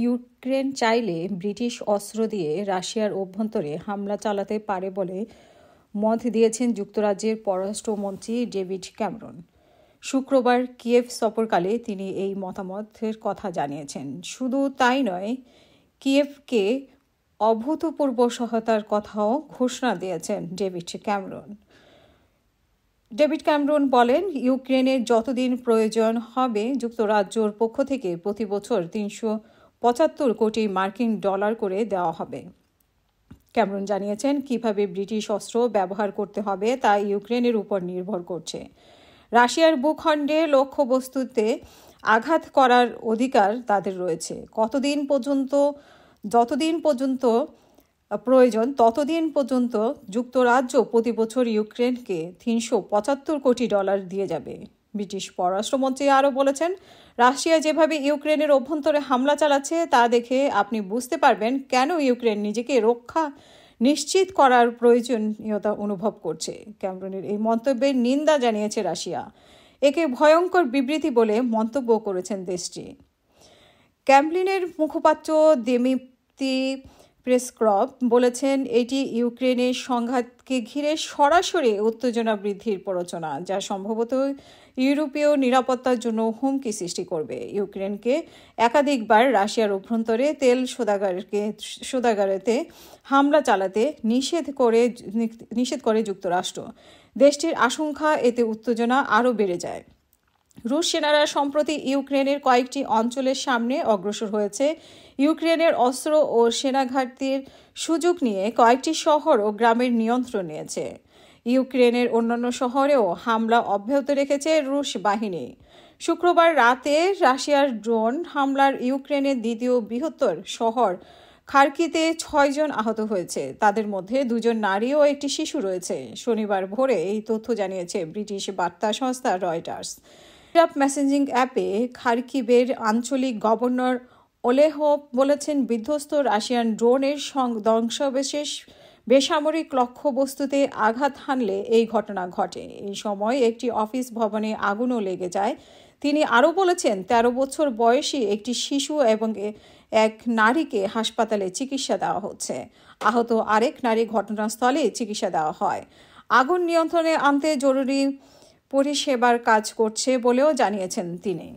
Ukraine চাইলে British অস্ত্র দিয়ে রাশিয়ার অভ্যন্তরে হামলা চালাতে পারে বলে মত দিয়েছেন যুক্তরাজ্যের পররাষ্ট্রমন্ত্রী ডেভিড ক্যামেরন। শুক্রবার কিয়েভ সফরকালে তিনি এই মতামতের কথা জানিয়েছেন। শুধু তাই নয়, কিয়েভকে অভূতপূর্ব সহায়তার কথাও ঘোষণা দিয়েছেন ডেভিড ক্যামেরন বলেন, ইউক্রেনের যতদিন প্রয়োজন হবে যুক্তরাজ্যর পক্ষ থেকে প্রতি বছর ৩৭৫ কোটি মার্কিন ডলার করে দেওয়া হবে। ক্যামেরন জানিয়েছেন, কিভাবে ব্রিটিশ অস্ত্র ব্যবহার করতে হবে তা ইউক্রেনের উপর নির্ভর করছে। রাশিয়ার ভূখণ্ডে লক্ষ্যবস্তুতে আঘাত করার অধিকার তাদের রয়েছে। যতদিন পর্যন্ত প্রয়োজন ততদিন পর্যন্ত যুক্তরাজ্য প্রতি বছর ইউক্রেনকে ৩৭৫ কোটি ডলার দিয়ে যাবে। ব্রিটিশ পররাষ্ট্রমন্ত্রী আরও বলেছেন, রাশিয়া যেভাবে ইউক্রেনের অভ্যন্তরে হামলা চালাচ্ছে তা দেখে আপনি বুঝতে পারবেন কেন ইউক্রেন নিজেকে রক্ষা নিশ্চিত করার প্রয়োজনীয়তা অনুভব করছে। ক্যামেরনের এই মন্তব্যের নিন্দা জানিয়েছে রাশিয়া। একে ভয়ঙ্কর বিবৃতি বলে মন্তব্য করেছেন দেশটি। ক্রেমলিনের মুখপাত্র দিমিত্রি পেসকভ বলেছেন, এটি ইউক্রেনের সংঘাতকে ঘিরে সরাসরি উত্তেজনা বৃদ্ধির প্ররোচনা, যা সম্ভবত ইউরোপীয় নিরাপত্তার জন্য হুমকি সৃষ্টি করবে। ইউক্রেনকে একাধিকবার রাশিয়ার অভ্যন্তরে তেল শোধাগারেতে হামলা চালাতে নিষেধ করে যুক্তরাষ্ট্র। দেশটির আশঙ্কা এতে উত্তেজনা আরও বেড়ে যায়। রুশ সেনারা সম্প্রতি ইউক্রেনের কয়েকটি অঞ্চলের সামনে অগ্রসর হয়েছে। ইউক্রেনের অস্ত্র ও সেনা ঘাটতির সুযোগ নিয়ে কয়েকটি শহর ও গ্রামের নিয়ন্ত্রণ নিয়েছে। ইউক্রেনের অন্যান্য শহরেও হামলা অব্যাহত রেখেছে রুশ বাহিনী। শুক্রবার রাতে রাশিয়ার ড্রোন হামলার ইউক্রেনের দ্বিতীয় বৃহত্তর শহর খার্কিতে ৬ জন আহত হয়েছে। তাদের মধ্যে ২ জন নারী ও একটি শিশু রয়েছে। শনিবার ভোরে এই তথ্য জানিয়েছে ব্রিটিশ বার্তা সংস্থা রয়টার্স। মেসেঞ্জিং অ্যাপে খার্কিভের আঞ্চলিক গভর্নর ওলেহ বলেছেন, বিধ্বস্ত রাশিয়ান ড্রোনের ধ্বংসাবশেষ বেসামরিক লক্ষ্যবস্তুতে আঘাত হানলে এই ঘটনা ঘটে। এই সময় একটি অফিস ভবনে আগুনও লেগে যায়। তিনি আরও বলেছেন, ১৩ বছর বয়সী একটি শিশু এবং এক নারীকে হাসপাতালে চিকিৎসা দেওয়া হচ্ছে। আহত আরেক নারী ঘটনাস্থলে চিকিৎসা দেওয়া হয়। আগুন নিয়ন্ত্রণে আনতে জরুরি পরিষেবার কাজ করছে বলেও জানিয়েছেন তিনি।